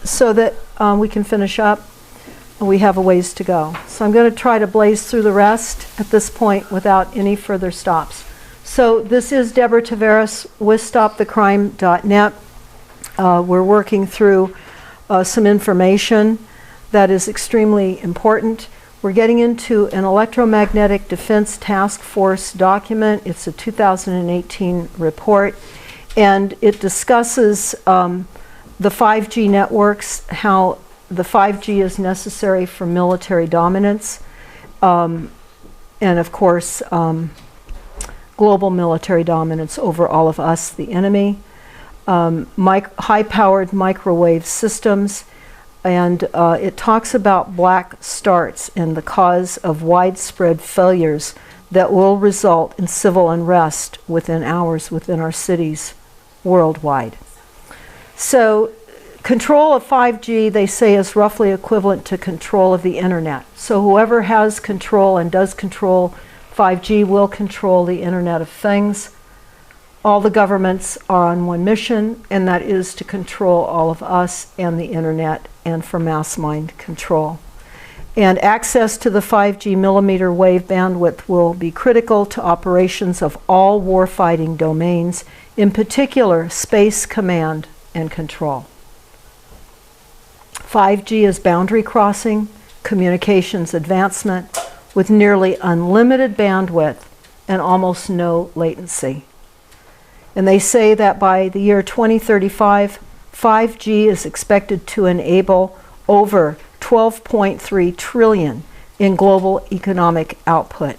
so that we can finish up. We have a ways to go. So I'm going to try to blaze through the rest at this point without any further stops. So this is Deborah Tavares with StopTheCrime.net. We're working through some information that is extremely important. We're getting into an Electromagnetic Defense Task Force document. It's a 2018 report, and it discusses the 5G networks, how the 5G is necessary for military dominance, and of course, global military dominance over all of us, the enemy. High-powered microwave systems, and it talks about black starts and the cause of widespread failures that will result in civil unrest within hours within our cities worldwide. So control of 5G, they say, is roughly equivalent to control of the internet. So whoever has control and does control 5G will control the Internet of Things. All the governments are on one mission, and that is to control all of us and the internet, and for mass mind control. And access to the 5G millimeter wave bandwidth will be critical to operations of all warfighting domains, in particular space command and control. 5G is boundary crossing, communications advancement with nearly unlimited bandwidth and almost no latency. And they say that by the year 2035, 5G is expected to enable over 12.3 trillion in global economic output.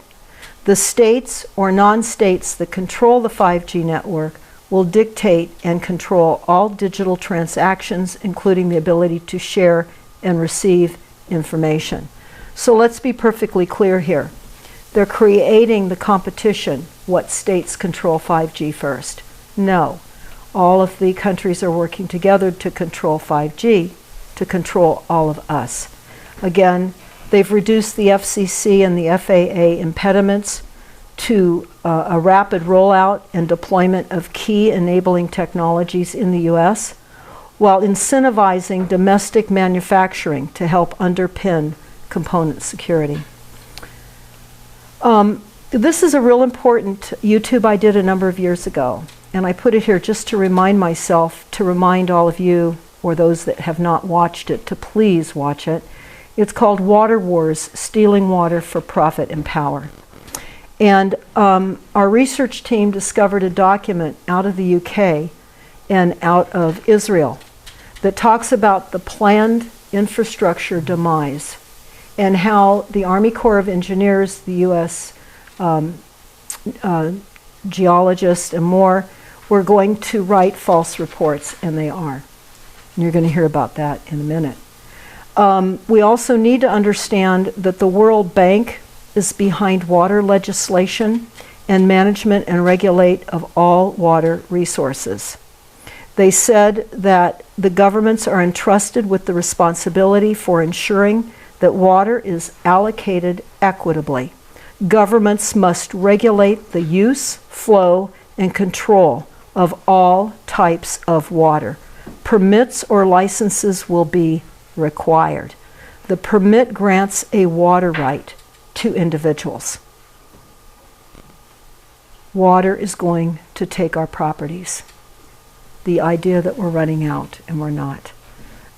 The states or non-states that control the 5G network will dictate and control all digital transactions, including the ability to share and receive information. So let's be perfectly clear here. They're creating the competition. What states control 5G first? No. All of the countries are working together to control 5G, to control all of us. Again, they've reduced the FCC and the FAA impediments to a rapid rollout and deployment of key enabling technologies in the US, while incentivizing domestic manufacturing to help underpin component security. This is a real important YouTube I did a number of years ago, and I put it here just to remind myself, to remind all of you, or those that have not watched it, to please watch it. It's called Water Wars, Stealing Water for Profit and Power. And our research team discovered a document out of the UK and out of Israel that talks about the planned infrastructure demise and how the Army Corps of Engineers, the US geologists and more, were going to write false reports, and they are. And you're going to hear about that in a minute. We also need to understand that the World Bank is behind water legislation and management and regulate of all water resources. They said that the governments are entrusted with the responsibility for ensuring that water is allocated equitably. Governments must regulate the use, flow, and control of all types of water. Permits or licenses will be required. The permit grants a water right to individuals. Water is going to take our properties. The idea that we're running out and we're not.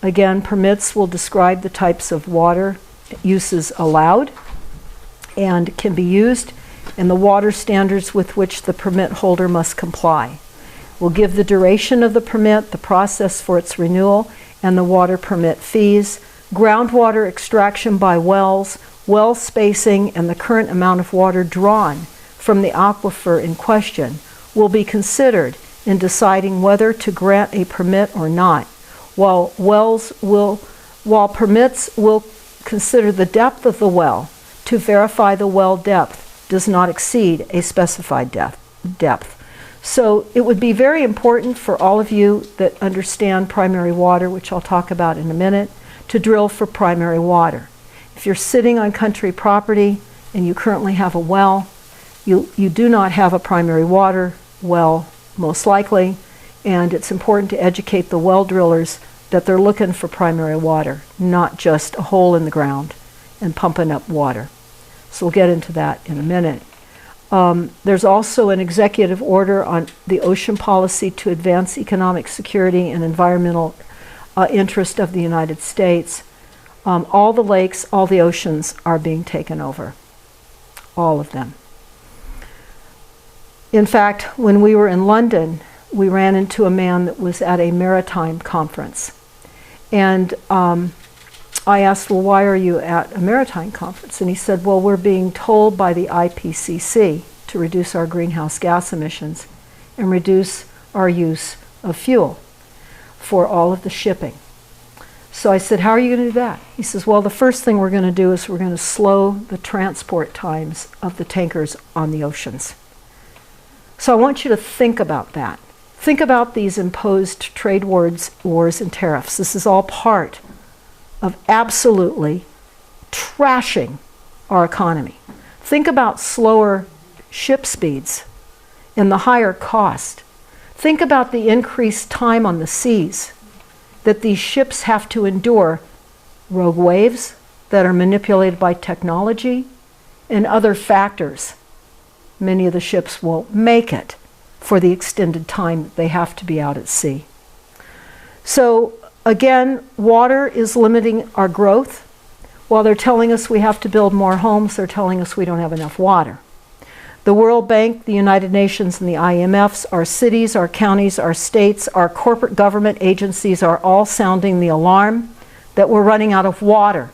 Again, permits will describe the types of water uses allowed and can be used, and the water standards with which the permit holder must comply. We'll give the duration of the permit, the process for its renewal, and the water permit fees, groundwater extraction by wells, well spacing, and the current amount of water drawn from the aquifer in question will be considered in deciding whether to grant a permit or not, while permits will consider the depth of the well to verify the well depth does not exceed a specified depth. So it would be very important for all of you that understand primary water, which I'll talk about in a minute, to drill for primary water. If you're sitting on country property and you currently have a well, you do not have a primary water well, most likely, and it's important to educate the well drillers that they're looking for primary water, not just a hole in the ground and pumping up water. So we'll get into that in a minute. There's also an executive order on the ocean policy to advance economic security and environmental interest of the United States. All the lakes, all the oceans are being taken over. All of them. In fact, when we were in London, we ran into a man that was at a maritime conference. And I asked, well, why are you at a maritime conference? And he said, well, we're being told by the IPCC to reduce our greenhouse gas emissions and reduce our use of fuel for all of the shipping. So I said, how are you going to do that? He says, well, the first thing we're going to do is we're going to slow the transport times of the tankers on the oceans. So I want you to think about that. Think about these imposed trade wars and tariffs. This is all part of absolutely trashing our economy. Think about slower ship speeds and the higher cost. Think about the increased time on the seas that these ships have to endure, rogue waves that are manipulated by technology and other factors. Many of the ships won't make it for the extended time that they have to be out at sea. So again, water is limiting our growth. While they're telling us we have to build more homes, they're telling us we don't have enough water. The World Bank, the United Nations, and the IMFs, our cities, our counties, our states, our corporate government agencies are all sounding the alarm that we're running out of water.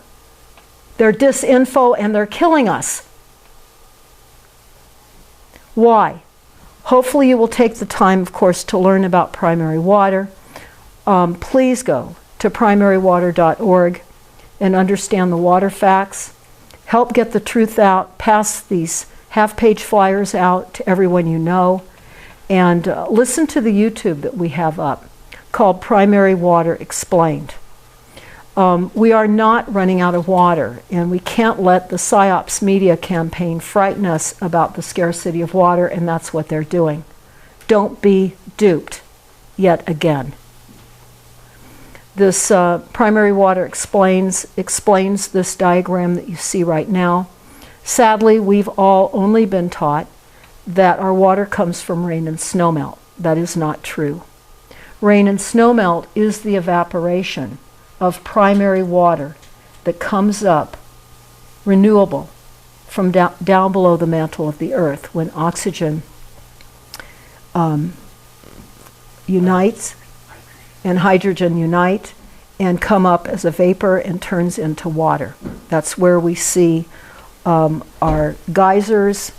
They're disinfo and they're killing us. Why? Hopefully you will take the time, of course, to learn about primary water. Please go to primarywater.org and understand the water facts. Help get the truth out. Pass these half-page flyers out to everyone you know. And listen to the YouTube that we have up called Primary Water Explained. We are not running out of water, and we can't let the PSYOPs media campaign frighten us about the scarcity of water, and that's what they're doing. Don't be duped yet again. This Primary Water explains this diagram that you see right now. Sadly, we've all only been taught that our water comes from rain and snowmelt. That is not true. Rain and snowmelt is the evaporation of primary water that comes up renewable from down below the mantle of the earth when oxygen unites and hydrogen unite and come up as a vapor and turns into water. That's where we see our geysers,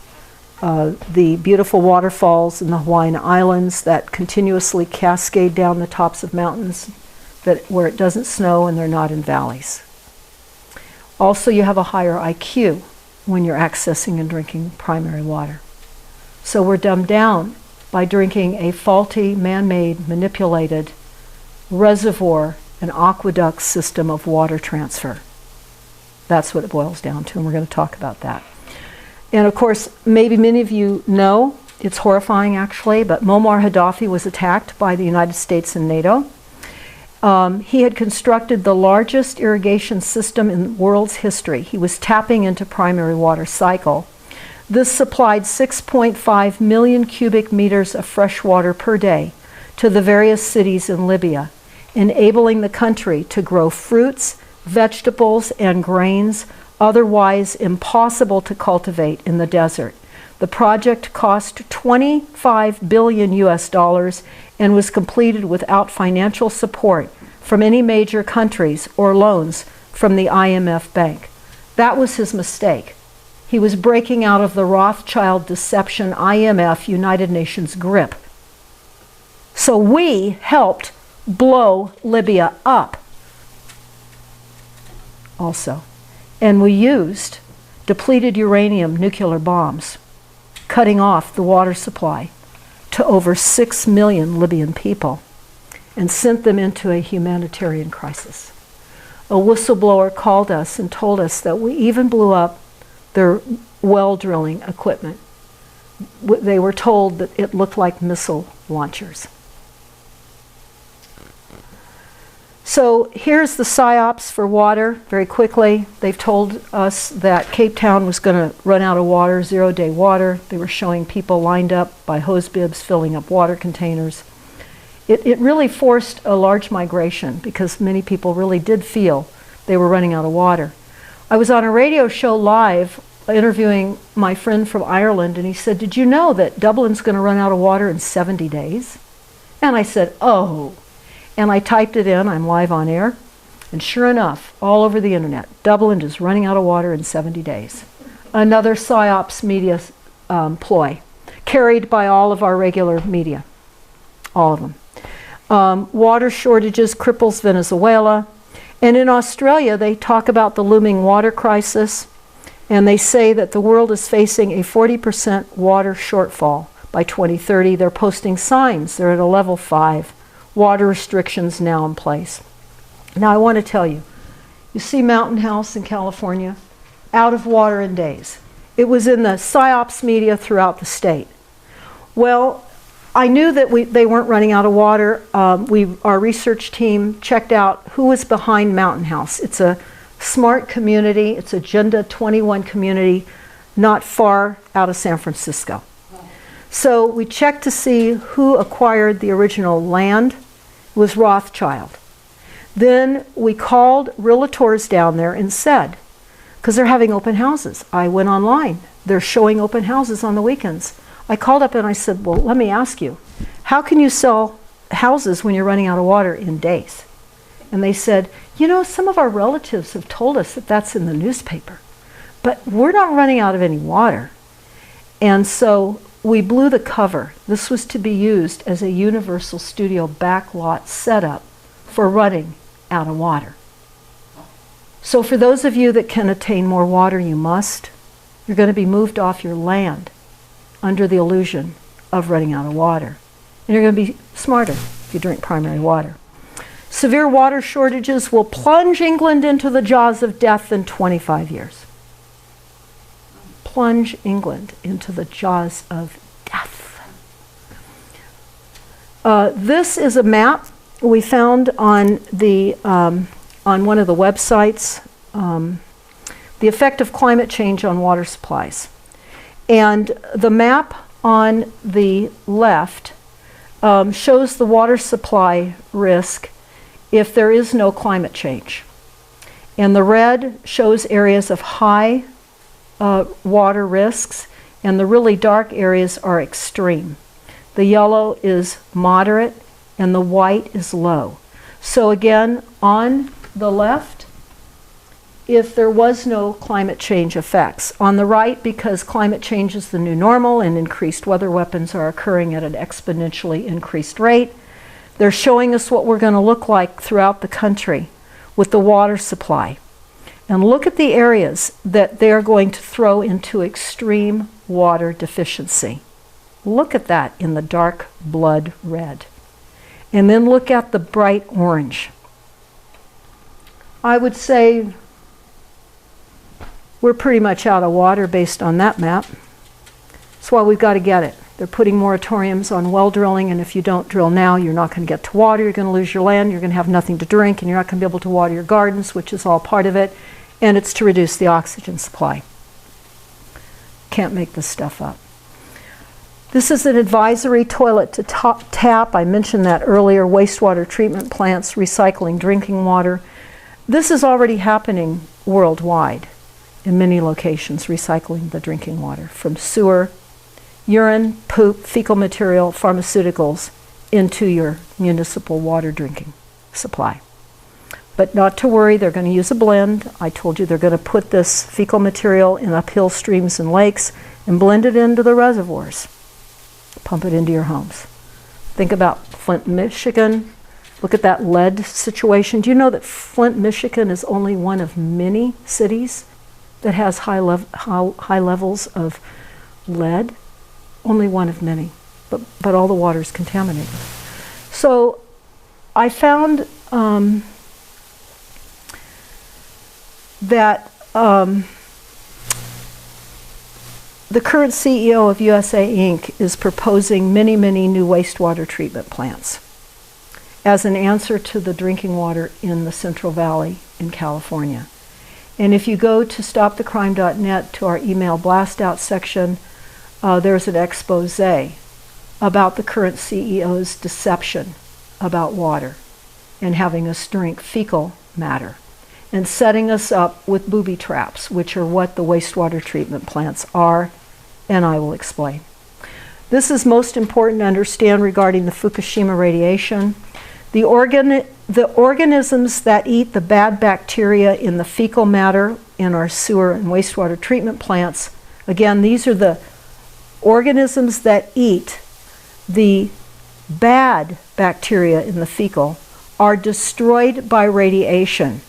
the beautiful waterfalls in the Hawaiian Islands that continuously cascade down the tops of mountains where it doesn't snow and they're not in valleys. Also, you have a higher IQ when you're accessing and drinking primary water. So we're dumbed down by drinking a faulty, man-made, manipulated reservoir and aqueduct system of water transfer. That's what it boils down to, and we're going to talk about that. And of course, maybe many of you know, it's horrifying actually, but Muammar Gaddafi was attacked by the United States and NATO. He had constructed the largest irrigation system in the world's history. He was tapping into primary water cycle. This supplied 6.5 million cubic meters of fresh water per day to the various cities in Libya, enabling the country to grow fruits, vegetables, and grains otherwise impossible to cultivate in the desert. The project cost $25 billion US and was completed without financial support from any major countries or loans from the IMF Bank. That was his mistake. He was breaking out of the Rothschild deception IMF United Nations grip. So we helped blow Libya up also. And we used depleted uranium nuclear bombs, cutting off the water supply to over 6 million Libyan people and sent them into a humanitarian crisis. A whistleblower called us and told us that we even blew up their well drilling equipment. They were told that it looked like missile launchers. So here's the PSYOPs for water, very quickly. They've told us that Cape Town was going to run out of water, 0-day water. They were showing people lined up by hose bibs filling up water containers. It really forced a large migration because many people really did feel they were running out of water. I was on a radio show live interviewing my friend from Ireland, and he said, "Did you know that Dublin's going to run out of water in 70 days?" And I said, "Oh." And I typed it in, I'm live on air, and sure enough, all over the internet, Dublin is running out of water in 70 days. Another PSYOPs media ploy, carried by all of our regular media, all of them. Water shortages cripples Venezuela. And in Australia, they talk about the looming water crisis, and they say that the world is facing a 40% water shortfall by 2030. They're posting signs. They're at a level 5. Water restrictions now in place. Now I want to tell you, you see Mountain House in California, out of water in days. It was in the PSYOPs media throughout the state. Well, I knew that they weren't running out of water. Our research team checked out who was behind Mountain House. It's a smart community. It's Agenda 21 community, not far out of San Francisco. So we checked to see who acquired the original land. It was Rothschild. Then we called realtors down there and said, because they're having open houses. I went online. They're showing open houses on the weekends. I called up and I said, well, let me ask you, how can you sell houses when you're running out of water in days? And they said, you know, some of our relatives have told us that that's in the newspaper, but we're not running out of any water. And so we blew the cover. This was to be used as a Universal Studio backlot setup for running out of water. So for those of you that can attain more water, you must. You're going to be moved off your land under the illusion of running out of water. And you're going to be smarter if you drink primary water. Severe water shortages will plunge England into the jaws of death in 25 years. Plunge England into the jaws of death. This is a map we found on one of the websites, the effect of climate change on water supplies. And the map on the left shows the water supply risk if there is no climate change. And the red shows areas of high water risks, and the really dark areas are extreme. The yellow is moderate, and the white is low. So again, on the left, if there was no climate change effects. On the right, because climate change is the new normal and increased weather weapons are occurring at an exponentially increased rate, they're showing us what we're going to look like throughout the country with the water supply. And look at the areas that they're going to throw into extreme water deficiency. Look at that in the dark blood red. And then look at the bright orange. I would say we're pretty much out of water based on that map. That's why we've got to get it. They're putting moratoriums on well drilling, and if you don't drill now, you're not going to get to water, you're going to lose your land, you're going to have nothing to drink, and you're not going to be able to water your gardens, which is all part of it, and it's to reduce the oxygen supply. Can't make this stuff up. This is an advisory toilet to tap. I mentioned that earlier, wastewater treatment plants, recycling drinking water. This is already happening worldwide in many locations, recycling the drinking water from sewer, urine, poop, fecal material, pharmaceuticals into your municipal water drinking supply. But not to worry, they're going to use a blend. I told you they're going to put this fecal material in uphill streams and lakes and blend it into the reservoirs. Pump it into your homes. Think about Flint, Michigan. Look at that lead situation. Do you know that Flint, Michigan is only one of many cities that has high levels of lead? Only one of many, but all the water is contaminated. So I found that the current CEO of USA Inc. is proposing many, many new wastewater treatment plants. as an answer to the drinking water in the Central Valley in California. And if you go to stopthecrime.net to our email blast out section, there's an expose about the current CEO's deception about water and having us drink fecal matter and setting us up with booby traps, which are what the wastewater treatment plants are, and I will explain. This is most important to understand regarding the Fukushima radiation. The organisms that eat the bad bacteria in the fecal matter in our sewer and wastewater treatment plants, again, these are the organisms that eat the bad bacteria in the fecal, are destroyed by radiation,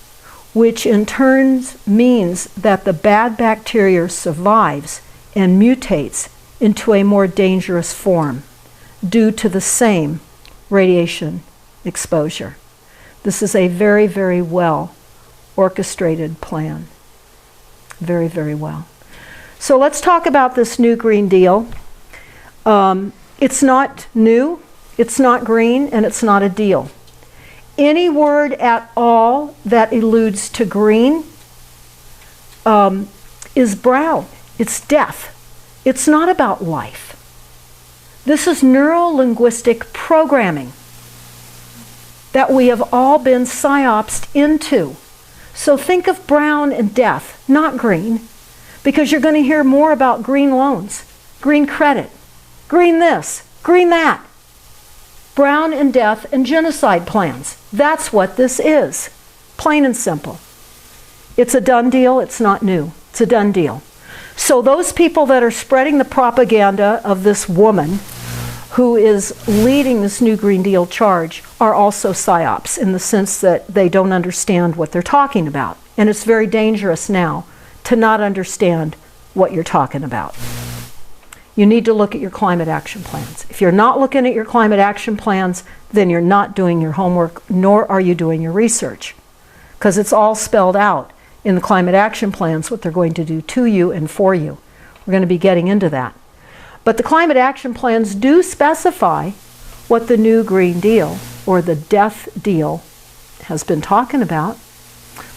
which in turn means that the bad bacteria survives and mutates into a more dangerous form due to the same radiation exposure. This is a very, very well orchestrated plan. Very, very well. So let's talk about this new Green Deal. It's not new, it's not green, and it's not a deal. Any word at all that alludes to green is brown. It's death. It's not about life. This is neuro-linguistic programming that we have all been psyopsed into. So think of brown and death, not green, because you're going to hear more about green loans, green credit, green this, green that. Brown and death and genocide plans. That's what this is. Plain and simple. It's a done deal. It's not new. It's a done deal. So those people that are spreading the propaganda of this woman who is leading this new Green Deal charge are also psyops in the sense that they don't understand what they're talking about. And it's very dangerous now to not understand what you're talking about. You need to look at your climate action plans. If you're not looking at your climate action plans, then you're not doing your homework, nor are you doing your research. Because it's all spelled out in the climate action plans, what they're going to do to you and for you. We're going to be getting into that. But the climate action plans do specify what the new Green Deal, or the death deal, has been talking about.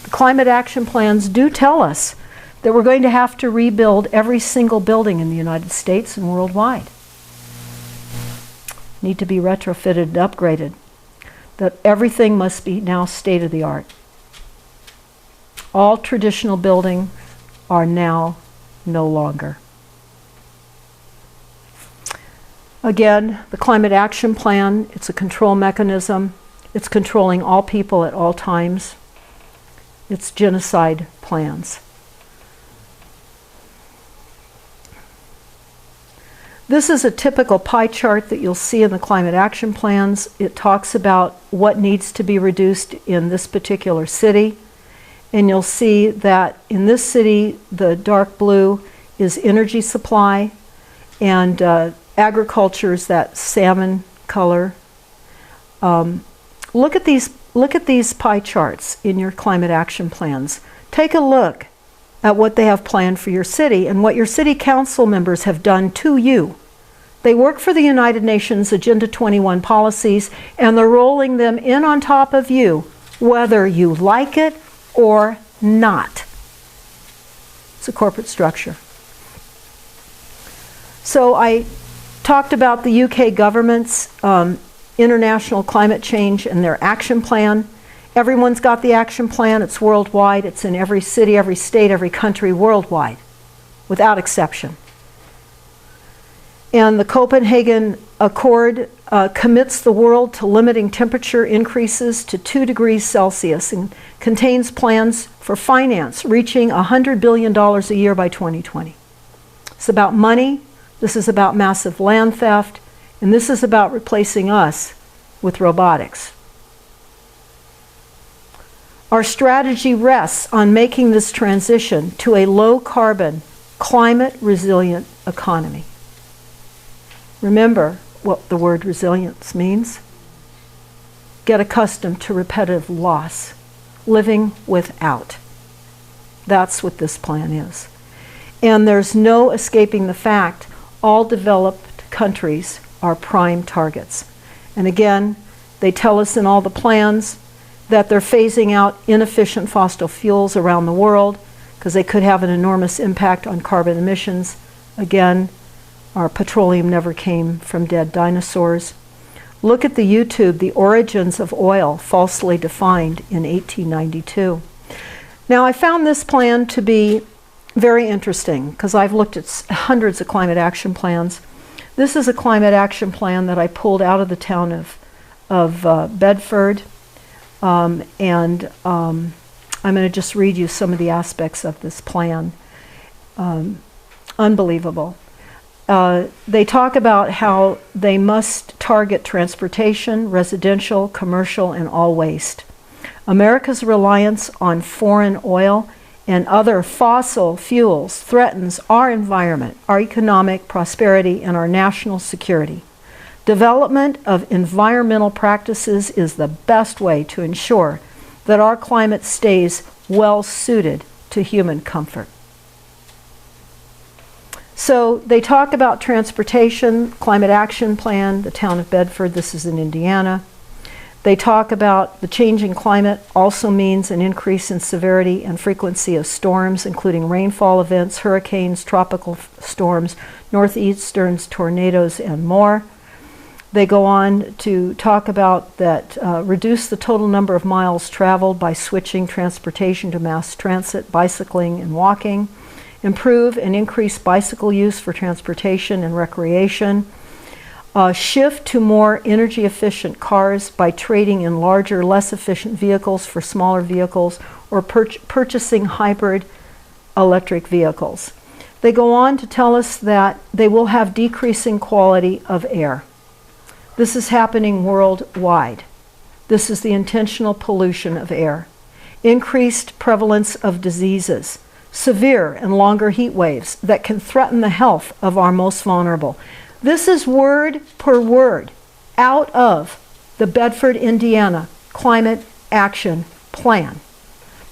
The climate action plans do tell us that we're going to have to rebuild every single building in the United States and worldwide. Need to be retrofitted and upgraded. That everything must be now state-of-the-art. All traditional buildings are now no longer. Again, the climate action plan, it's a control mechanism. It's controlling all people at all times. It's genocide plans. This is a typical pie chart that you'll see in the climate action plans. It talks about what needs to be reduced in this particular city. And you'll see that in this city, the dark blue is energy supply, and agriculture is that salmon color. Look at these pie charts in your climate action plans. Take a look at what they have planned for your city and what your city council members have done to you. They work for the United Nations Agenda 21 policies, and they're rolling them in on top of you, whether you like it or not. It's a corporate structure. So I talked about the UK government's international climate change and their action plan. Everyone's got the action plan. It's worldwide. It's in every city, every state, every country worldwide, without exception. And the Copenhagen Accord commits the world to limiting temperature increases to 2 degrees Celsius and contains plans for finance reaching $100 billion a year by 2020. It's about money. This is about massive land theft. And this is about replacing us with robotics. Our strategy rests on making this transition to a low-carbon, climate-resilient economy. Remember what the word resilience means. Get accustomed to repetitive loss, living without. That's what this plan is. And there's no escaping the fact all developed countries are prime targets. And again, They tell us in all the plans that they're phasing out inefficient fossil fuels around the world because they could have an enormous impact on carbon emissions. Again, our petroleum never came from dead dinosaurs. Look at the YouTube, The Origins of Oil, Falsely Defined in 1892. Now, I found this plan to be very interesting because I've looked at hundreds of climate action plans. This is a climate action plan that I pulled out of the town of Bedford. I'm going to just read you some of the aspects of this plan. Unbelievable. They talk about how they must target transportation, residential, commercial, and all waste. America's reliance on foreign oil and other fossil fuels threatens our environment, our economic prosperity, and our national security. Development of environmental practices is the best way to ensure that our climate stays well suited to human comfort. So they talk about transportation, climate action plan, the town of Bedford, this is in Indiana. They talk about the changing climate also means an increase in severity and frequency of storms, including rainfall events, hurricanes, tropical storms, northeasterns, tornadoes, and more. They go on to talk about that reduce the total number of miles traveled by switching transportation to mass transit, bicycling, and walking. Improve and increase bicycle use for transportation and recreation. Shift to more energy efficient cars by trading in larger, less efficient vehicles for smaller vehicles or purchasing hybrid electric vehicles. They go on to tell us that they will have decreasing quality of air. This is happening worldwide. This is the intentional pollution of air. Increased prevalence of diseases, severe and longer heat waves that can threaten the health of our most vulnerable. This is word per word out of the Bedford, Indiana Climate Action Plan.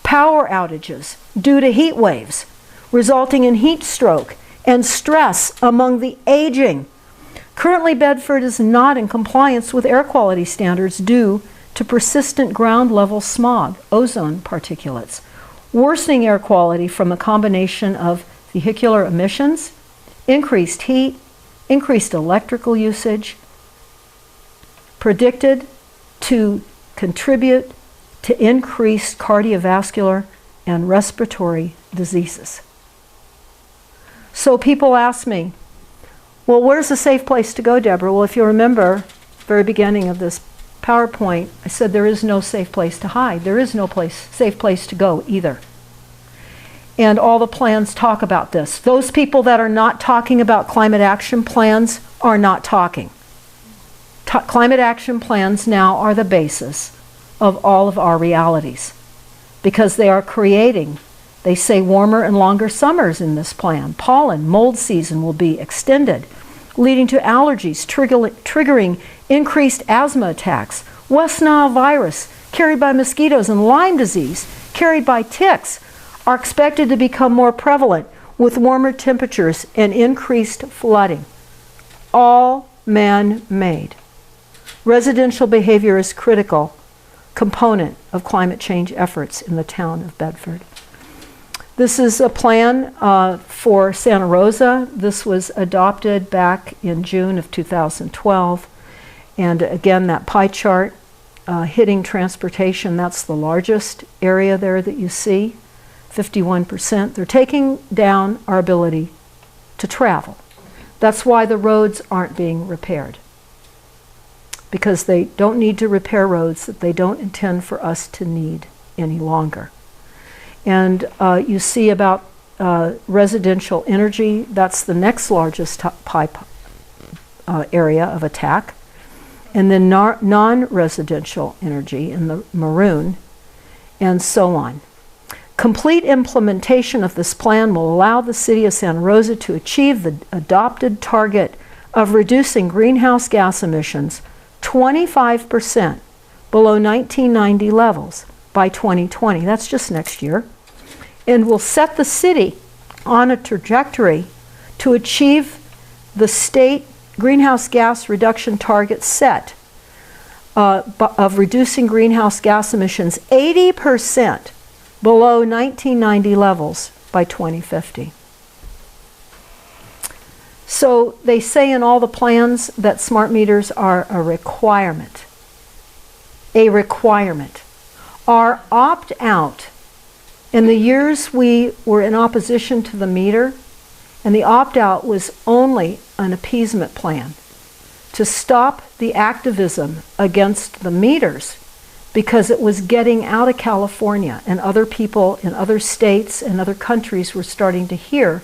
Power outages due to heat waves, resulting in heat stroke and stress among the aging. Currently, Bedford is not in compliance with air quality standards due to persistent ground level smog, ozone particulates, worsening air quality from a combination of vehicular emissions, increased heat, increased electrical usage, predicted to contribute to increased cardiovascular and respiratory diseases. So people ask me, well, where's a safe place to go, Deborah? Well, if you remember, very beginning of this PowerPoint, I said there is no safe place to hide. There is no safe place to go either. And all the plans talk about this. Those people that are not talking about climate action plans are not talking. Climate action plans now are the basis of all of our realities because they are creating, they say, warmer and longer summers in this plan. Pollen, mold season will be extended, leading to allergies, triggering increased asthma attacks, West Nile virus carried by mosquitoes, and Lyme disease carried by ticks are expected to become more prevalent with warmer temperatures and increased flooding. All man-made. Residential behavior is critical component of climate change efforts in the town of Bedford. This is a plan for Santa Rosa. This was adopted back in June of 2012. And again, that pie chart hitting transportation, that's the largest area there that you see. 51%. They're taking down our ability to travel. That's why the roads aren't being repaired. Because they don't need to repair roads that they don't intend for us to need any longer. And you see about residential energy, that's the next largest area of attack. And then non-residential energy in the maroon, and so on. Complete implementation of this plan will allow the city of Santa Rosa to achieve the adopted target of reducing greenhouse gas emissions 25% below 1990 levels by 2020. That's just next year. And will set the city on a trajectory to achieve the state greenhouse gas reduction target set of reducing greenhouse gas emissions 80% below 1990 levels by 2050. So they say in all the plans that smart meters are a requirement. A requirement. Our opt-out, in the years we were in opposition to the meter, and the opt-out was only an appeasement plan to stop the activism against the meters because it was getting out of California, and other people in other states and other countries were starting to hear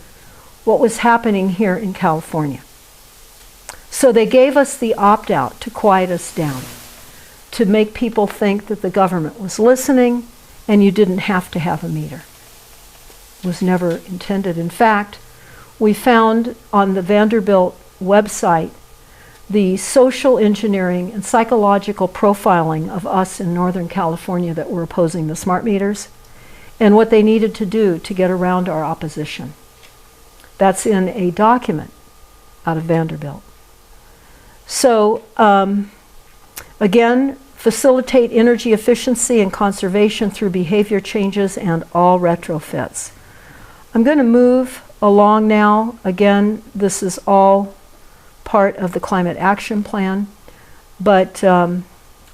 what was happening here in California. So they gave us the opt-out to quiet us down, to make people think that the government was listening and you didn't have to have a meter. It was never intended. In fact, we found on the Vanderbilt website the social engineering and psychological profiling of us in Northern California that were opposing the smart meters and what they needed to do to get around our opposition. That's in a document out of Vanderbilt. So, again, facilitate energy efficiency and conservation through behavior changes and all retrofits. I'm going to move along now. Again, this is all part of the Climate Action Plan, but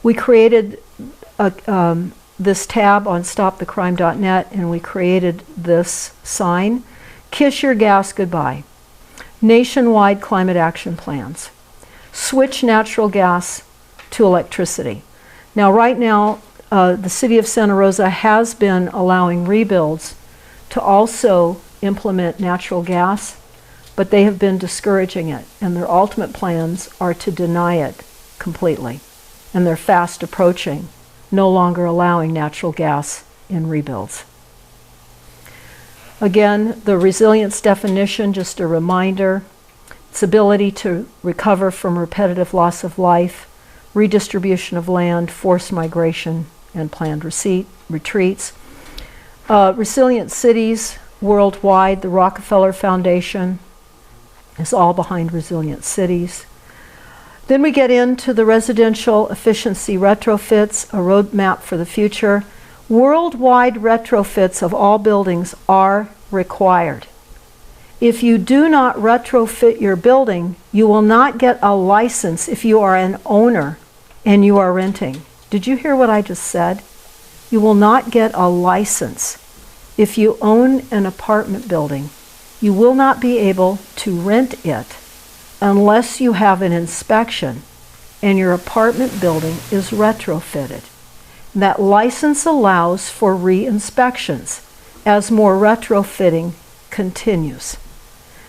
we created this tab on stopthecrime.net, and we created this sign, Kiss Your Gas Goodbye. Nationwide climate action plans. Switch natural gas to electricity. Now, right now, the city of Santa Rosa has been allowing rebuilds to also implement natural gas, but they have been discouraging it, and their ultimate plans are to deny it completely. And they're fast approaching, no longer allowing natural gas in rebuilds. Again, the resilience definition, just a reminder, its ability to recover from repetitive loss of life, redistribution of land, forced migration, and planned retreats. Resilient cities worldwide, the Rockefeller Foundation is all behind resilient cities. Then we get into the residential efficiency retrofits, a roadmap for the future. Worldwide retrofits of all buildings are required. If you do not retrofit your building, you will not get a license if you are an owner and you are renting. Did you hear what I just said? You will not get a license if you own an apartment building. You will not be able to rent it unless you have an inspection and your apartment building is retrofitted. That license allows for re-inspections as more retrofitting continues.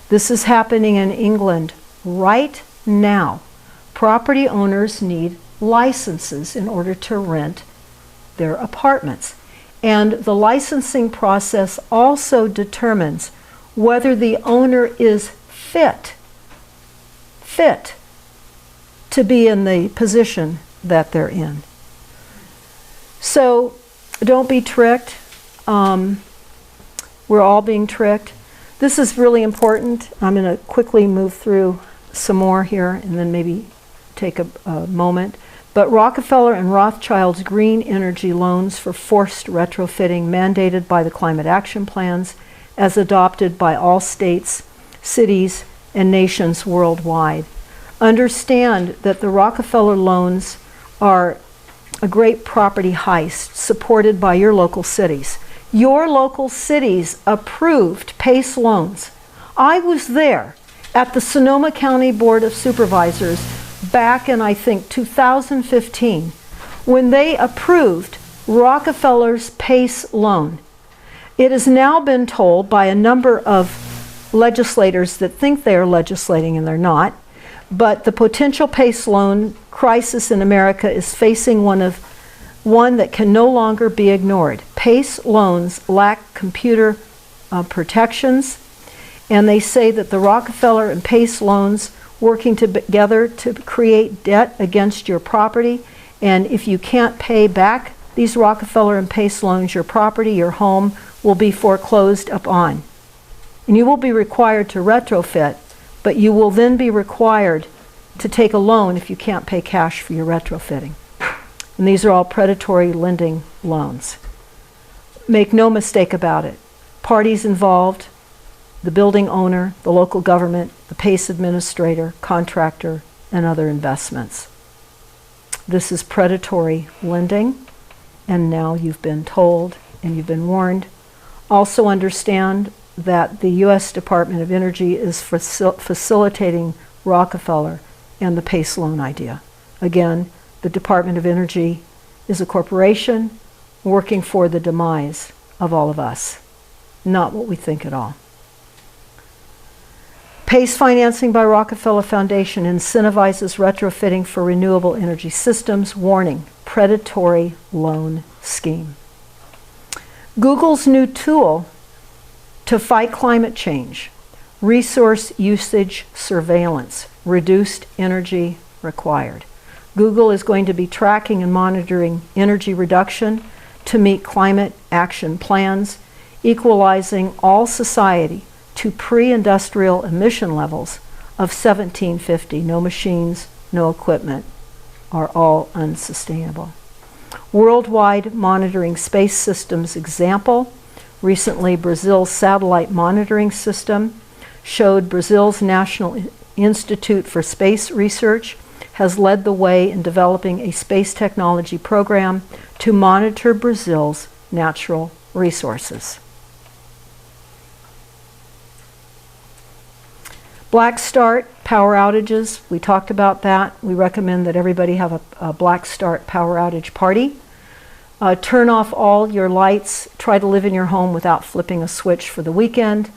This is happening in England right now. Property owners need licenses in order to rent their apartments. And the licensing process also determines whether the owner is fit to be in the position that they're in. So don't be tricked. We're all being tricked. This is really important. I'm going to quickly move through some more here and then maybe take a moment. But Rockefeller and Rothschild's green energy loans for forced retrofitting mandated by the climate action plans as adopted by all states, cities, and nations worldwide. Understand that the Rockefeller loans are a great property heist supported by your local cities. Your local cities approved PACE loans. I was there at the Sonoma County Board of Supervisors back in, I think, 2015, when they approved Rockefeller's PACE loan. It has now been told by a number of legislators that think they are legislating and they're not, but the potential PACE loan crisis in America is facing one that can no longer be ignored. PACE loans lack computer protections, and they say that the Rockefeller and PACE loans working together to create debt against your property, and if you can't pay back these Rockefeller and PACE loans, your property, your home, will be foreclosed upon. And you will be required to retrofit, but you will then be required to take a loan if you can't pay cash for your retrofitting. And these are all predatory lending loans. Make no mistake about it. Parties involved, the building owner, the local government, the PACE administrator, contractor, and other investments. This is predatory lending, and now you've been told and you've been warned. Also understand that the U.S. Department of Energy is facilitating Rockefeller and the PACE loan idea. Again, the Department of Energy is a corporation working for the demise of all of us, not what we think at all. PACE financing by Rockefeller Foundation incentivizes retrofitting for renewable energy systems. Warning, predatory loan scheme. Google's new tool to fight climate change, resource usage surveillance, reduced energy required. Google is going to be tracking and monitoring energy reduction to meet climate action plans, equalizing all society to pre-industrial emission levels of 1750. No machines, no equipment, are all unsustainable. Worldwide monitoring space systems example. Recently, Brazil's satellite monitoring system showed Brazil's National Institute for Space Research has led the way in developing a space technology program to monitor Brazil's natural resources. Black start, power outages, we talked about that. We recommend that everybody have a black start power outage party. Turn off all your lights. Try to live in your home without flipping a switch for the weekend.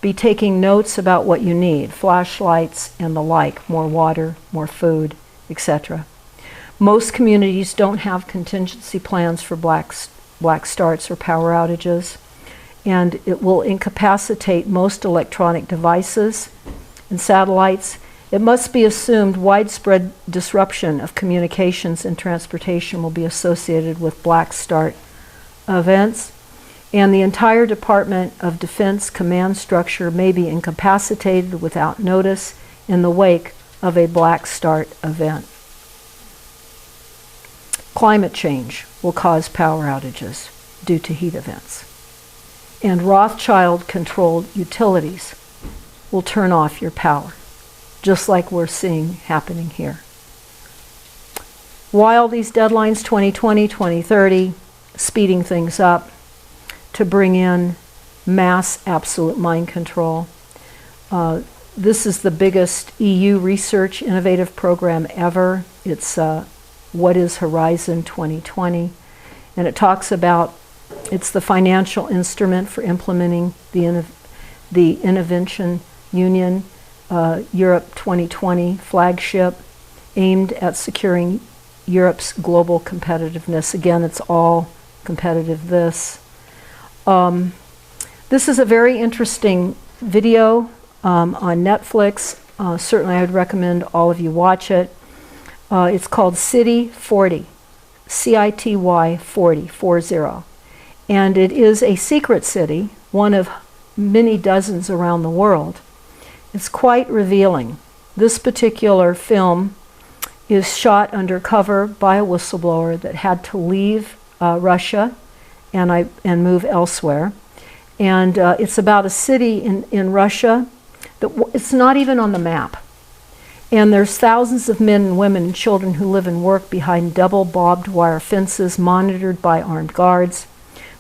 Be taking notes about what you need, flashlights and the like, more water, more food, etc. Most communities don't have contingency plans for black starts or power outages, and it will incapacitate most electronic devices and satellites. It must be assumed widespread disruption of communications and transportation will be associated with black start events, and the entire Department of Defense command structure may be incapacitated without notice in the wake of a black start event. Climate change will cause power outages due to heat events. And Rothschild-controlled utilities will turn off your power, just like we're seeing happening here. While these deadlines, 2020, 2030, speeding things up to bring in mass absolute mind control. This is the biggest EU research innovative program ever. It's What is Horizon 2020? And it talks about, it's the financial instrument for implementing the Innovation Union Europe 2020 flagship aimed at securing Europe's global competitiveness. Again, it's all competitive this. This is a very interesting video on Netflix. Certainly I would recommend all of you watch it. It's called City 40, C-I-T-Y 40. And it is a secret city, one of many dozens around the world. It's quite revealing. This particular film is shot undercover by a whistleblower that had to leave Russia and move elsewhere. And it's about a city in Russia that it's not even on the map. And there's thousands of men and women and children who live and work behind double barbed wire fences monitored by armed guards.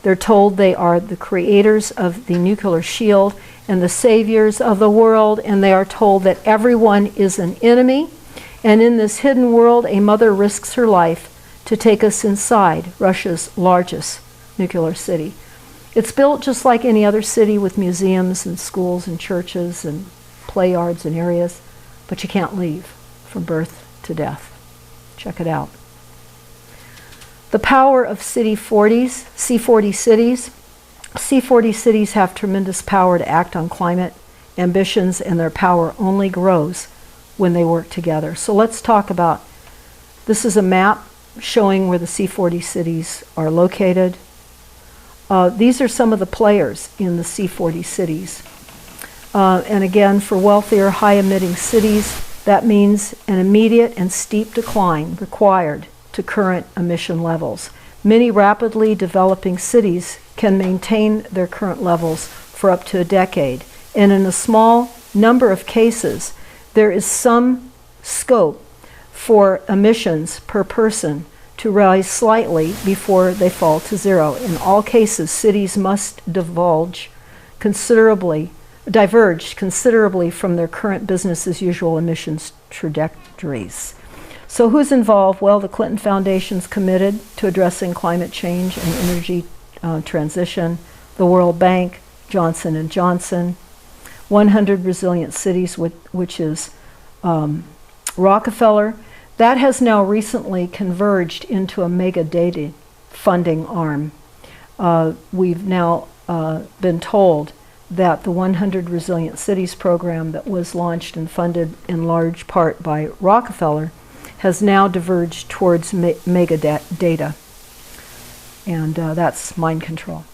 They're told they are the creators of the nuclear shield and the saviors of the world, and they are told that everyone is an enemy. And in this hidden world, a mother risks her life to take us inside Russia's largest nuclear city. It's built just like any other city with museums and schools and churches and play yards and areas, but you can't leave from birth to death. Check it out. The power of C40 cities. C40 cities have tremendous power to act on climate ambitions, and their power only grows when they work together. So let's talk about, this is a map showing where the C40 cities are located. These are some of the players in the C40 cities. And again, for wealthier, high-emitting cities, that means an immediate and steep decline required to current emission levels. Many rapidly developing cities can maintain their current levels for up to a decade. And in a small number of cases, there is some scope for emissions per person to rise slightly before they fall to zero. In all cases, cities must diverge considerably from their current business as usual emissions trajectories. So who's involved? Well, the Clinton Foundation's committed to addressing climate change and energy transition, the World Bank, Johnson & Johnson, 100 Resilient Cities, which is Rockefeller. That has now recently converged into a mega data funding arm. We've now been told that the 100 Resilient Cities program that was launched and funded in large part by Rockefeller has now diverged towards mega data, and that's mind control.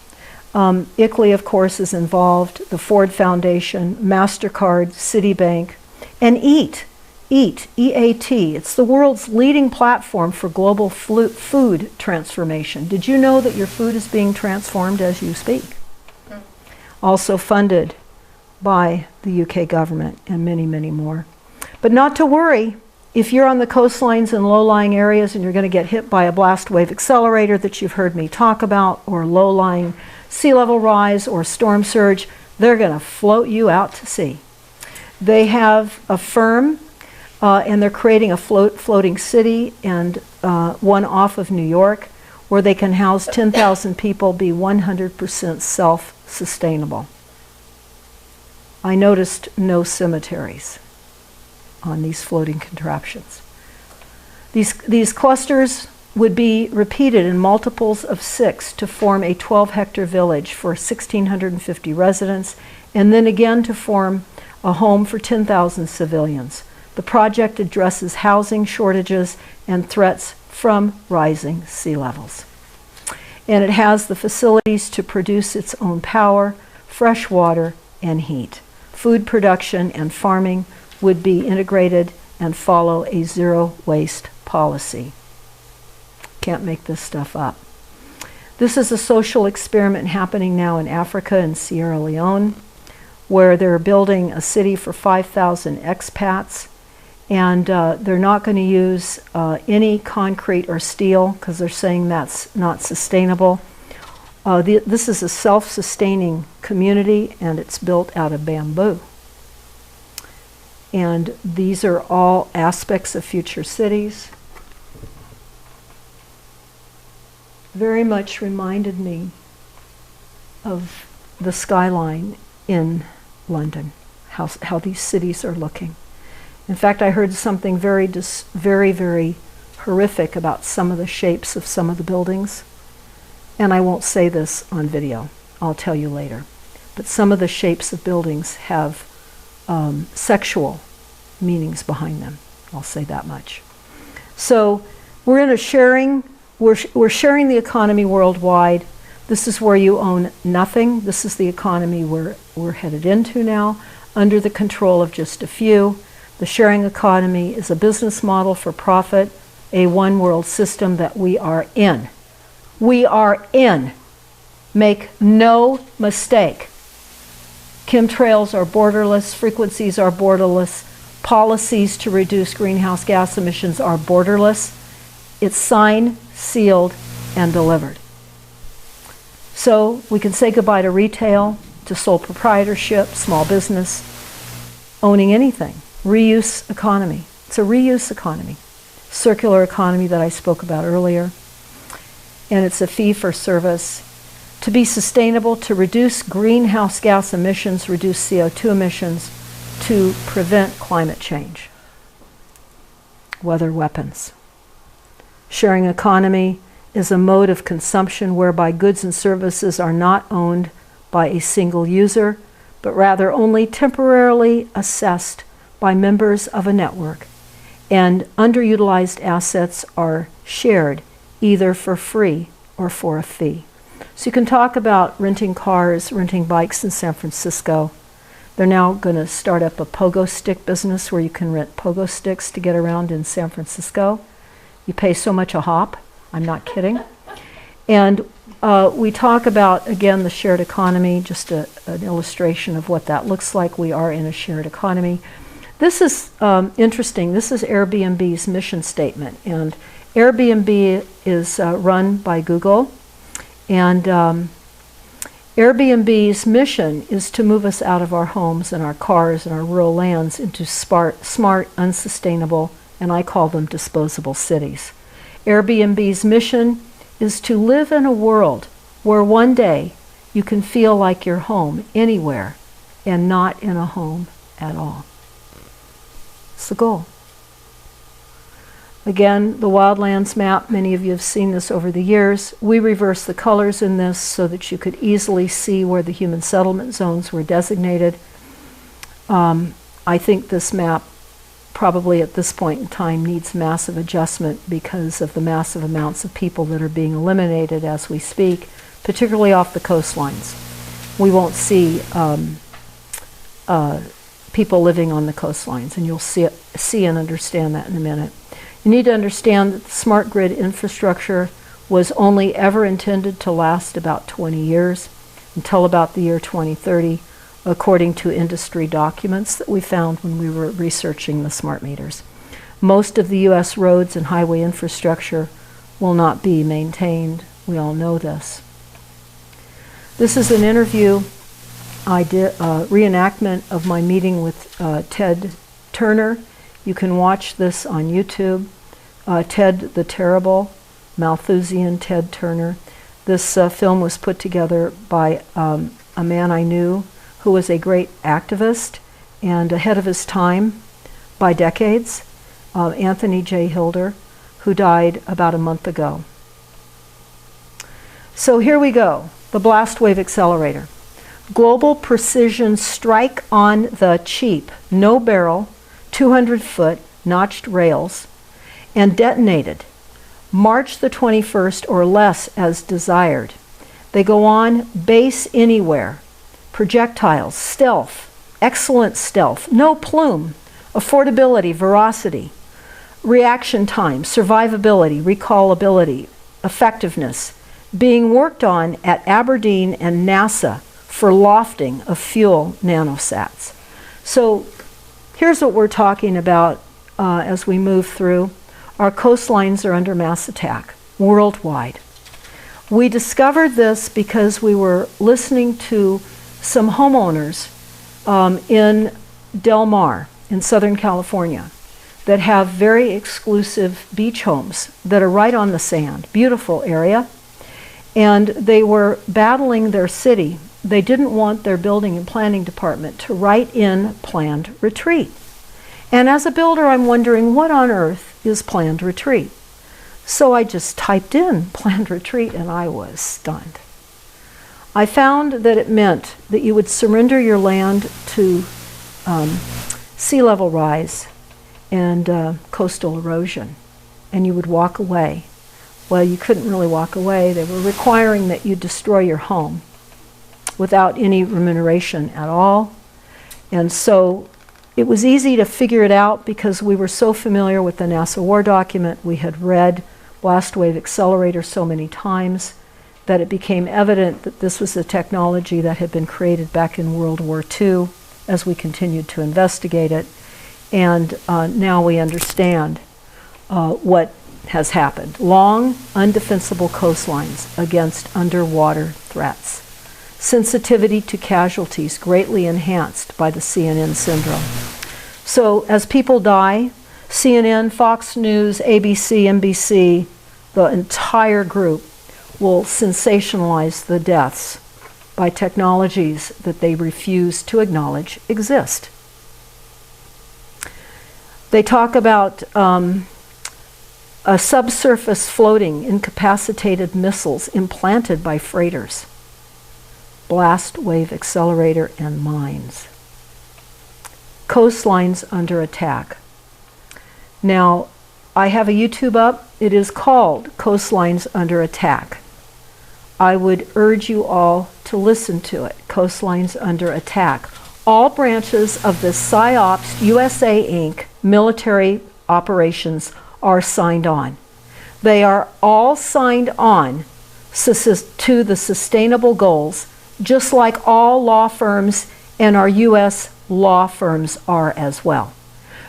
ICLEI, of course, is involved, the Ford Foundation, MasterCard, Citibank, and EAT, E-A-T. It's the world's leading platform for global food transformation. Did you know that your food is being transformed as you speak? Also funded by the UK government and many, many more. But not to worry, if you're on the coastlines and low-lying areas and you're going to get hit by a blast wave accelerator that you've heard me talk about, or low-lying sea level rise or storm surge, they're going to float you out to sea. They have a firm and they're creating a floating city, and one off of New York, where they can house 10,000 people, be 100% self-sustainable. I noticed no cemeteries on these floating contraptions. These clusters would be repeated in multiples of 6 to form a 12-hectare village for 1,650 residents, and then again to form a home for 10,000 civilians. The project addresses housing shortages and threats from rising sea levels. And it has the facilities to produce its own power, fresh water, and heat. Food production and farming would be integrated and follow a zero-waste policy. Can't make this stuff up. This is a social experiment happening now in Africa and Sierra Leone, where they're building a city for 5,000 expats, and they're not going to use any concrete or steel because they're saying that's not sustainable. This is a self-sustaining community, and it's built out of bamboo. And these are all aspects of future cities. Very much reminded me of the skyline in London, how these cities are looking. In fact, I heard something very, very horrific about some of the shapes of some of the buildings. And I won't say this on video. I'll tell you later. But some of the shapes of buildings have sexual meanings behind them. I'll say that much. So we're in a sharing. We're sharing the economy worldwide. This is where you own nothing. This is the economy we're headed into now, under the control of just a few. The sharing economy is a business model for profit, a one world system that we are in. We are in. Make no mistake. Chemtrails are borderless, frequencies are borderless, policies to reduce greenhouse gas emissions are borderless. It's signed, sealed, and delivered. So we can say goodbye to retail, to sole proprietorship, small business, owning anything. Reuse economy. It's a reuse economy. Circular economy that I spoke about earlier. And it's a fee for service. To be sustainable, to reduce greenhouse gas emissions, reduce CO2 emissions, to prevent climate change. Weather weapons. Sharing economy is a mode of consumption whereby goods and services are not owned by a single user, but rather only temporarily assessed by members of a network, and underutilized assets are shared either for free or for a fee. So you can talk about renting cars, renting bikes in San Francisco. They're now going to start up a pogo stick business where you can rent pogo sticks to get around in San Francisco. You pay so much a hop. I'm not kidding. And we talk about, again, the shared economy, just an illustration of what that looks like. We are in a shared economy. This is interesting. This is Airbnb's mission statement. And Airbnb is run by Google. And Airbnb's mission is to move us out of our homes and our cars and our rural lands into smart, unsustainable, and I call them disposable cities. Airbnb's mission is to live in a world where one day you can feel like you're home anywhere and not in a home at all. It's the goal. Again, the wildlands map, many of you have seen this over the years. We reversed the colors in this so that you could easily see where the human settlement zones were designated. I think this map probably at this point in time needs massive adjustment because of the massive amounts of people that are being eliminated as we speak, particularly off the coastlines. We won't see people living on the coastlines, and you'll see and understand that in a minute. You need to understand that the smart grid infrastructure was only ever intended to last about 20 years, until about the year 2030, according to industry documents that we found when we were researching the smart meters. Most of the U.S. roads and highway infrastructure will not be maintained. We all know this. This is an interview I did, reenactment of my meeting with Ted Turner. You can watch this on YouTube. Ted the Terrible, Malthusian Ted Turner. This film was put together by a man I knew who was a great activist and ahead of his time by decades, Anthony J. Hilder, who died about a month ago. So here we go, the blast wave accelerator. Global precision strike on the cheap, no barrel, 200-foot notched rails, and detonated March the 21st or less as desired. They go on base anywhere, projectiles, stealth, excellent stealth, no plume, affordability, veracity, reaction time, survivability, recallability, effectiveness, being worked on at Aberdeen and NASA for lofting of fuel nanosats. So here's what we're talking about as we move through. Our coastlines are under mass attack worldwide. We discovered this because we were listening to some homeowners in Del Mar in Southern California that have very exclusive beach homes that are right on the sand, beautiful area. And they were battling their city. They didn't want their building and planning department to write in planned retreat. And as a builder, I'm wondering, what on earth is planned retreat? So I just typed in planned retreat and I was stunned. I found that it meant that you would surrender your land to sea level rise and coastal erosion, and you would walk away. Well, you couldn't really walk away. They were requiring that you destroy your home without any remuneration at all. And so it was easy to figure it out because we were so familiar with the NASA war document. We had read blast wave accelerator so many times that it became evident that this was a technology that had been created back in World War II as we continued to investigate it. And now we understand what has happened. Long, undefensible coastlines against underwater threats. Sensitivity to casualties greatly enhanced by the CNN syndrome. So as people die, CNN, Fox News, ABC, NBC, the entire group will sensationalize the deaths by technologies that they refuse to acknowledge exist. They talk about a subsurface floating incapacitated missiles implanted by freighters, blast wave accelerator, and mines. Coastlines under attack. Now, I have a YouTube up. It is called Coastlines Under Attack. I would urge you all to listen to it. Coastlines Under Attack. All branches of the PsyOps USA Inc. military operations are signed on. They are all signed on to the sustainable goals, just like all law firms and our U.S. law firms are as well.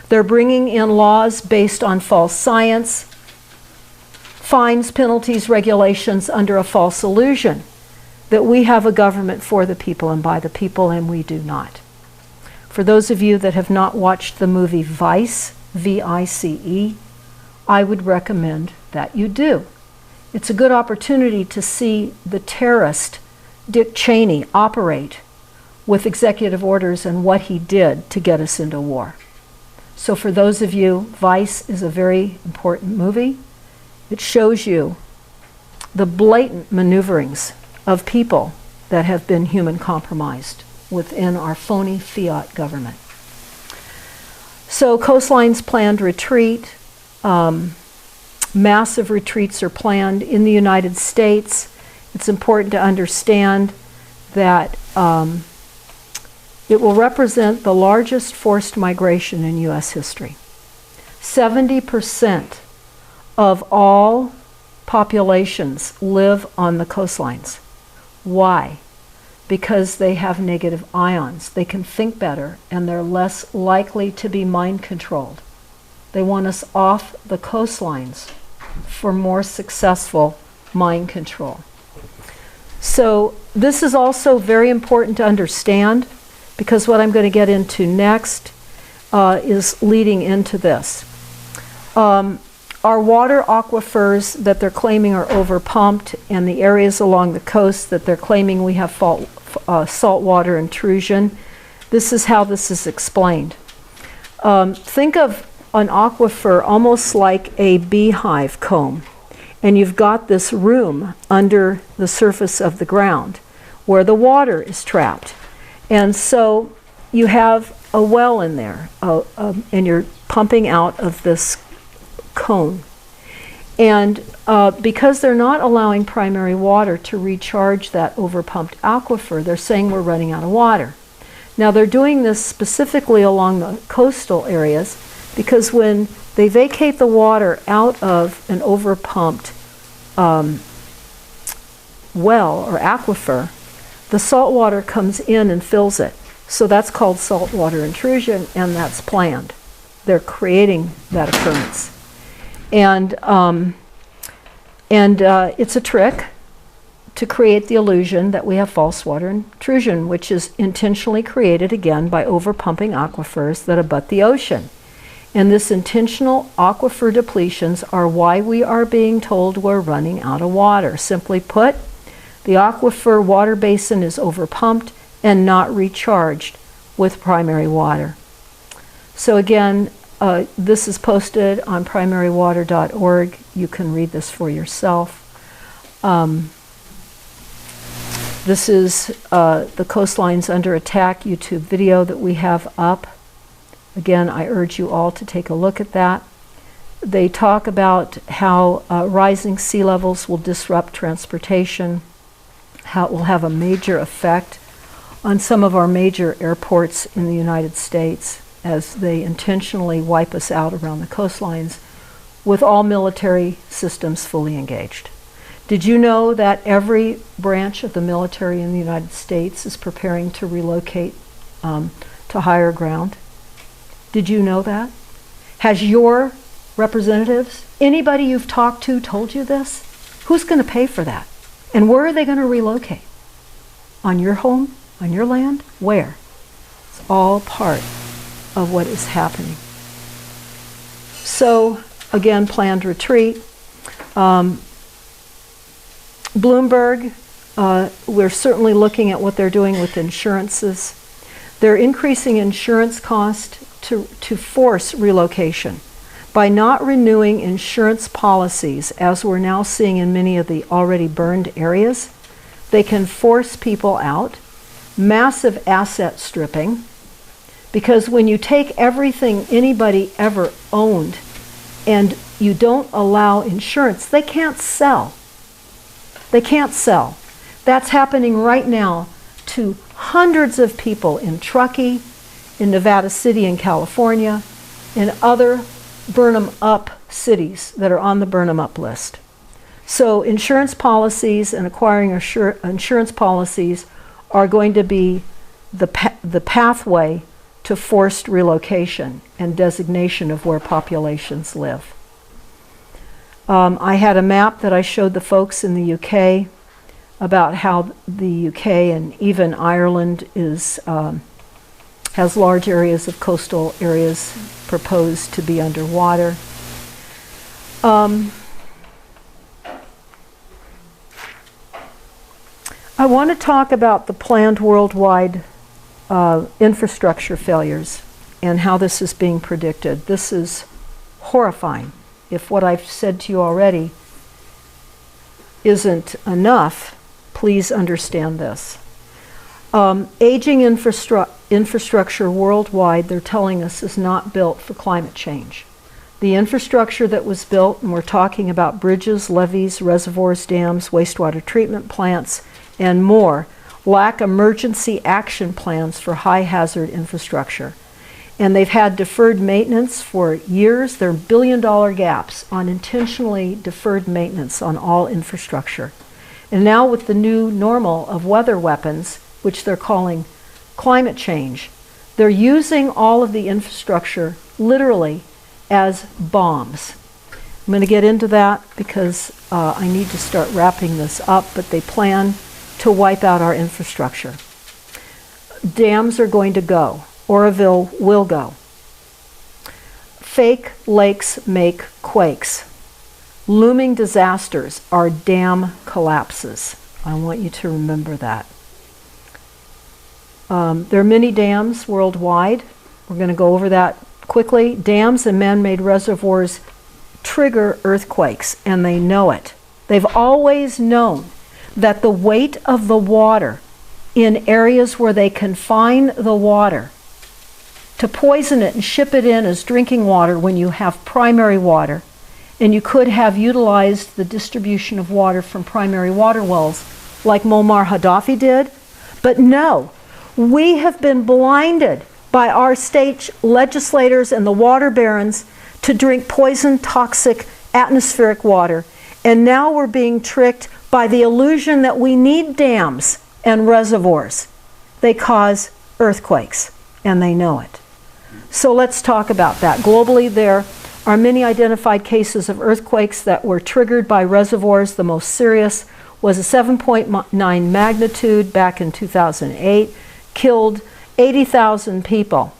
They're bringing in laws based on false science, fines, penalties, regulations under a false illusion that we have a government for the people and by the people, and we do not. For those of you that have not watched the movie Vice, V-I-C-E, I would recommend that you do. It's a good opportunity to see the terrorist Dick Cheney operate with executive orders and what he did to get us into war. So for those of you, Vice is a very important movie. It shows you the blatant maneuverings of people that have been human compromised within our phony fiat government. So Coastline's planned retreat, massive retreats are planned in the United States. It's important to understand that it will represent the largest forced migration in U.S. history. 70% of all populations live on the coastlines. Why? Because they have negative ions. They can think better, and they're less likely to be mind controlled. They want us off the coastlines for more successful mind control. So this is also very important to understand, because what I'm going to get into next is leading into this. Our water aquifers that they're claiming are overpumped, and the areas along the coast that they're claiming we have saltwater intrusion. This is how this is explained. Think of an aquifer almost like a beehive comb, and you've got this room under the surface of the ground where the water is trapped. And so you have a well in there, and you're pumping out of this cone. And because they're not allowing primary water to recharge that overpumped aquifer, they're saying we're running out of water. Now they're doing this specifically along the coastal areas, because when they vacate the water out of an overpumped well or aquifer, the salt water comes in and fills it. So that's called saltwater intrusion, and that's planned. They're creating that occurrence. And it's a trick to create the illusion that we have false water intrusion, which is intentionally created, again, by overpumping aquifers that abut the ocean. And this intentional aquifer depletions are why we are being told we're running out of water. Simply put, the aquifer water basin is overpumped and not recharged with primary water. So again, this is posted on primarywater.org. You can read this for yourself. This is the Coastlines Under Attack YouTube video that we have up. Again, I urge you all to take a look at that. They talk about how rising sea levels will disrupt transportation, how it will have a major effect on some of our major airports in the United States as they intentionally wipe us out around the coastlines with all military systems fully engaged. Did you know that every branch of the military in the United States is preparing to relocate to higher ground? Did you know that? Has your representatives, anybody you've talked to, told you this? Who's going to pay for that? And where are they going to relocate? On your home? On your land? Where? It's all part of what is happening. So, again, planned retreat. Bloomberg, we're certainly looking at what they're doing with insurances. They're increasing insurance cost to force relocation. By not renewing insurance policies, as we're now seeing in many of the already burned areas, they can force people out. Massive asset stripping, because when you take everything anybody ever owned and you don't allow insurance, they can't sell. They can't sell. That's happening right now to hundreds of people in Truckee, in Nevada City in California, in other burn 'em up cities that are on the burn 'em up list. So insurance policies and acquiring insurance policies are going to be the pathway to forced relocation and designation of where populations live. I had a map that I showed the folks in the UK about how the UK and even Ireland has large areas of coastal areas proposed to be underwater. I want to talk about the planned worldwide infrastructure failures and how this is being predicted. This is horrifying. If what I've said to you already isn't enough, please understand this. Aging infrastructure worldwide, they're telling us, is not built for climate change. The infrastructure that was built, and we're talking about bridges, levees, reservoirs, dams, wastewater treatment plants, and more, lack emergency action plans for high hazard infrastructure. And they've had deferred maintenance for years. There are billion-dollar gaps on intentionally deferred maintenance on all infrastructure. And now with the new normal of weather weapons, which they're calling climate change, they're using all of the infrastructure literally as bombs. I'm going to get into that because I need to start wrapping this up, but they plan to wipe out our infrastructure. Dams are going to go. Oroville will go. Fake lakes make quakes. Looming disasters are dam collapses. I want you to remember that. There are many dams worldwide. We're going to go over that quickly. Dams and man-made reservoirs trigger earthquakes, and they know it. They've always known that the weight of the water in areas where they confine the water to poison it and ship it in as drinking water when you have primary water, and you could have utilized the distribution of water from primary water wells like Muammar Gaddafi did. But no, we have been blinded by our state legislators and the water barons to drink poison, toxic, atmospheric water. And now we're being tricked by the illusion that we need dams and reservoirs. They cause earthquakes, and they know it. So let's talk about that. Globally, there are many identified cases of earthquakes that were triggered by reservoirs. The most serious was a 7.9 magnitude back in 2008, killed 80,000 people.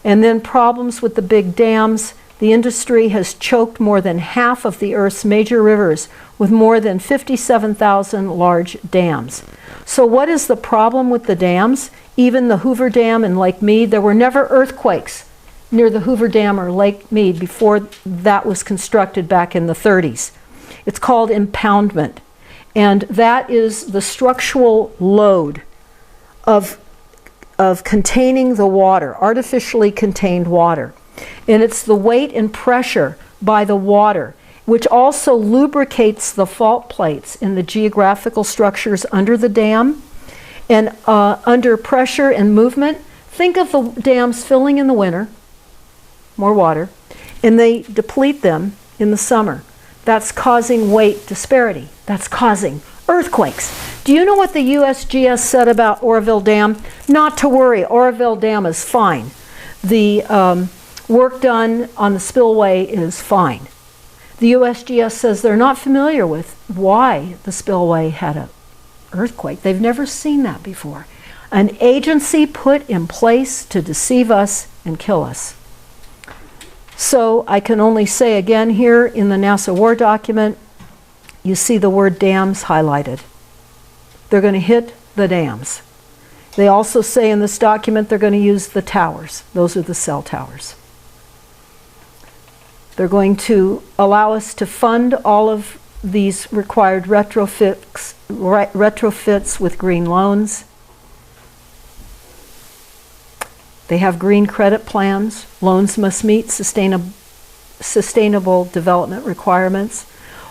And then problems with the big dams. The industry has choked more than half of the Earth's major rivers with more than 57,000 large dams. So what is the problem with the dams? Even the Hoover Dam in Lake Mead, there were never earthquakes near the Hoover Dam or Lake Mead before that was constructed back in the 30s. It's called impoundment. And that is the structural load of containing the water, artificially contained water. And it's the weight and pressure by the water, which also lubricates the fault plates in the geographical structures under the dam. And under pressure and movement, think of the dams filling in the winter, more water, and they deplete them in the summer. That's causing weight disparity. That's causing earthquakes. Do you know what the USGS said about Oroville Dam? Not to worry, Oroville Dam is fine. The work done on the spillway is fine. The USGS says they're not familiar with why the spillway had an earthquake. They've never seen that before. An agency put in place to deceive us and kill us. So I can only say again here in the NASA War document, you see the word dams highlighted. They're going to hit the dams. They also say in this document they're going to use the towers. Those are the cell towers. They're going to allow us to fund all of these required retrofits with green loans. They have green credit plans. Loans must meet sustainable development requirements.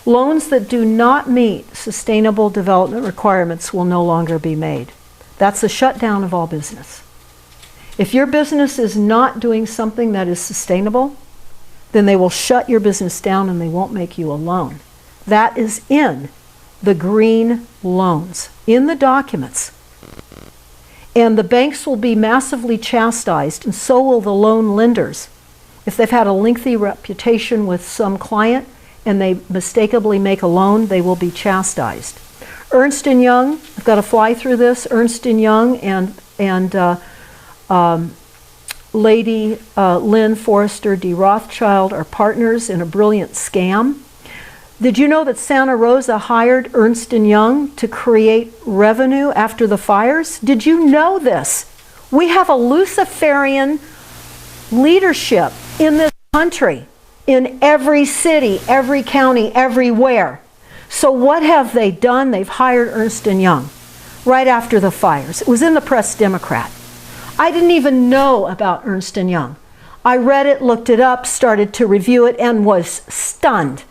Loans that do not meet sustainable development requirements will no longer be made. That's a shutdown of all business. If your business is not doing something that is sustainable, then they will shut your business down and they won't make you a loan. That is in the green loans, in the documents. And the banks will be massively chastised, and so will the loan lenders. If they've had a lengthy reputation with some client and they mistakenly make a loan, they will be chastised. Ernst & Young, I've got to fly through this, Ernst & Young and Lady Lynn Forrester de Rothschild are partners in a brilliant scam. Did you know that Santa Rosa hired Ernst & Young to create revenue after the fires? Did you know this? We have a Luciferian leadership in this country, in every city, every county, everywhere. So what have they done? They've hired Ernst & Young right after the fires. It was in the Press Democrat. I didn't even know about Ernst & Young. I read it, looked it up, started to review it, and was stunned.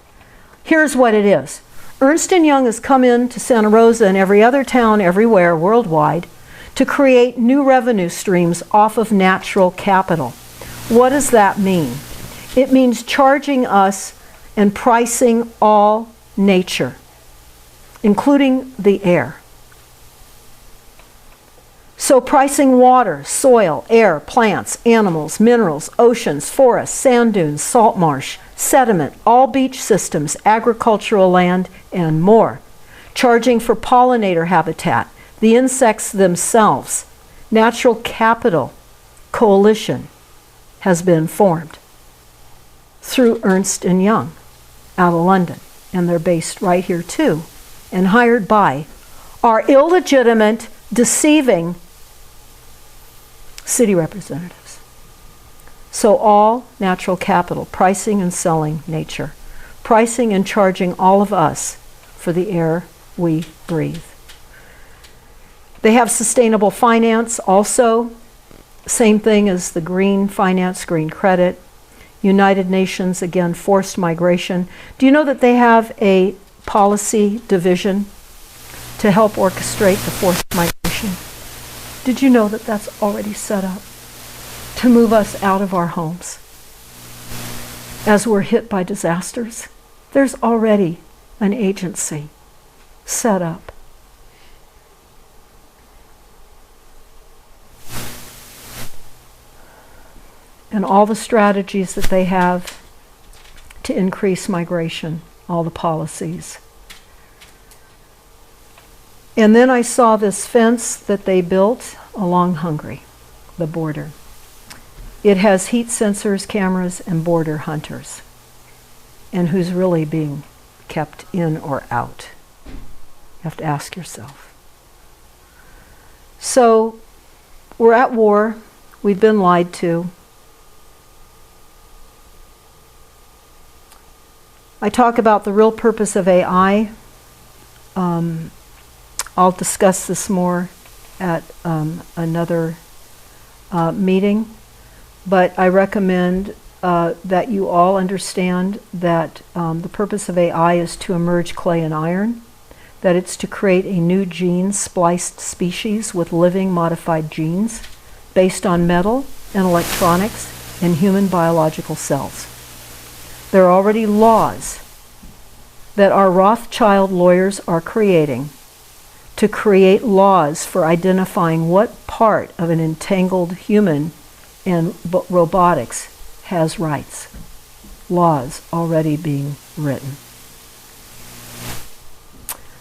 Here's what it is. Ernst & Young has come into Santa Rosa and every other town everywhere worldwide to create new revenue streams off of natural capital. What does that mean? It means charging us and pricing all nature, including the air. So pricing water, soil, air, plants, animals, minerals, oceans, forests, sand dunes, salt marsh, sediment, all beach systems, agricultural land, and more. Charging for pollinator habitat, the insects themselves. Natural capital coalition has been formed through Ernst & Young out of London, and they're based right here too, and hired by our illegitimate, deceiving city representatives. So all natural capital, pricing and selling nature, pricing and charging all of us for the air we breathe. They have sustainable finance also, same thing as the green finance, green credit. United Nations, again, forced migration. Do you know that they have a policy division to help orchestrate the forced migration? Did you know that that's already set up to move us out of our homes as we're hit by disasters? There's already an agency set up. And all the strategies that they have to increase migration, all the policies. And then I saw this fence that they built along Hungary, the border. It has heat sensors, cameras, and border hunters. And who's really being kept in or out? You have to ask yourself. So we're at war. We've been lied to. I talk about the real purpose of AI. I'll discuss this more at another meeting, but I recommend that you all understand that the purpose of AI is to emerge clay and iron, that it's to create a new gene-spliced species with living modified genes based on metal and electronics and human biological cells. There are already laws that our Rothschild lawyers are creating to create laws for identifying what part of an entangled human and robotics has rights. Laws already being written.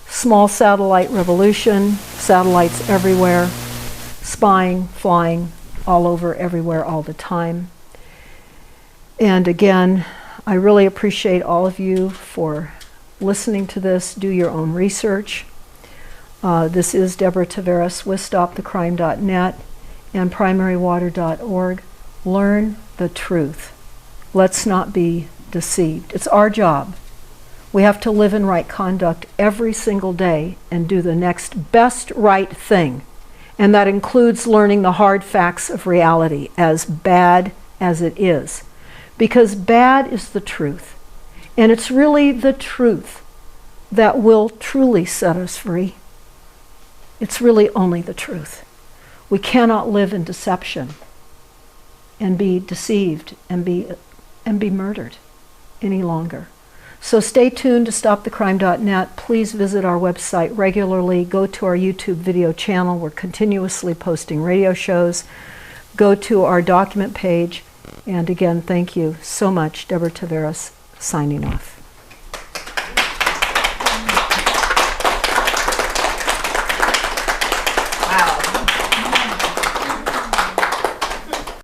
Small satellite revolution, satellites everywhere, spying, flying all over, everywhere, all the time. And again, I really appreciate all of you for listening to this. Do your own research. This is Deborah Tavares with StopTheCrime.net and PrimaryWater.org. Learn the truth. Let's not be deceived. It's our job. We have to live in right conduct every single day and do the next best right thing. And that includes learning the hard facts of reality, as bad as it is. Because bad is the truth. And it's really the truth that will truly set us free. It's really only the truth. We cannot live in deception and be deceived and be and be murdered any longer. So stay tuned to stopthecrime.net. Please visit our website regularly. Go to our YouTube video channel. We're continuously posting radio shows. Go to our document page. And again, thank you so much. Deborah Tavares, signing off.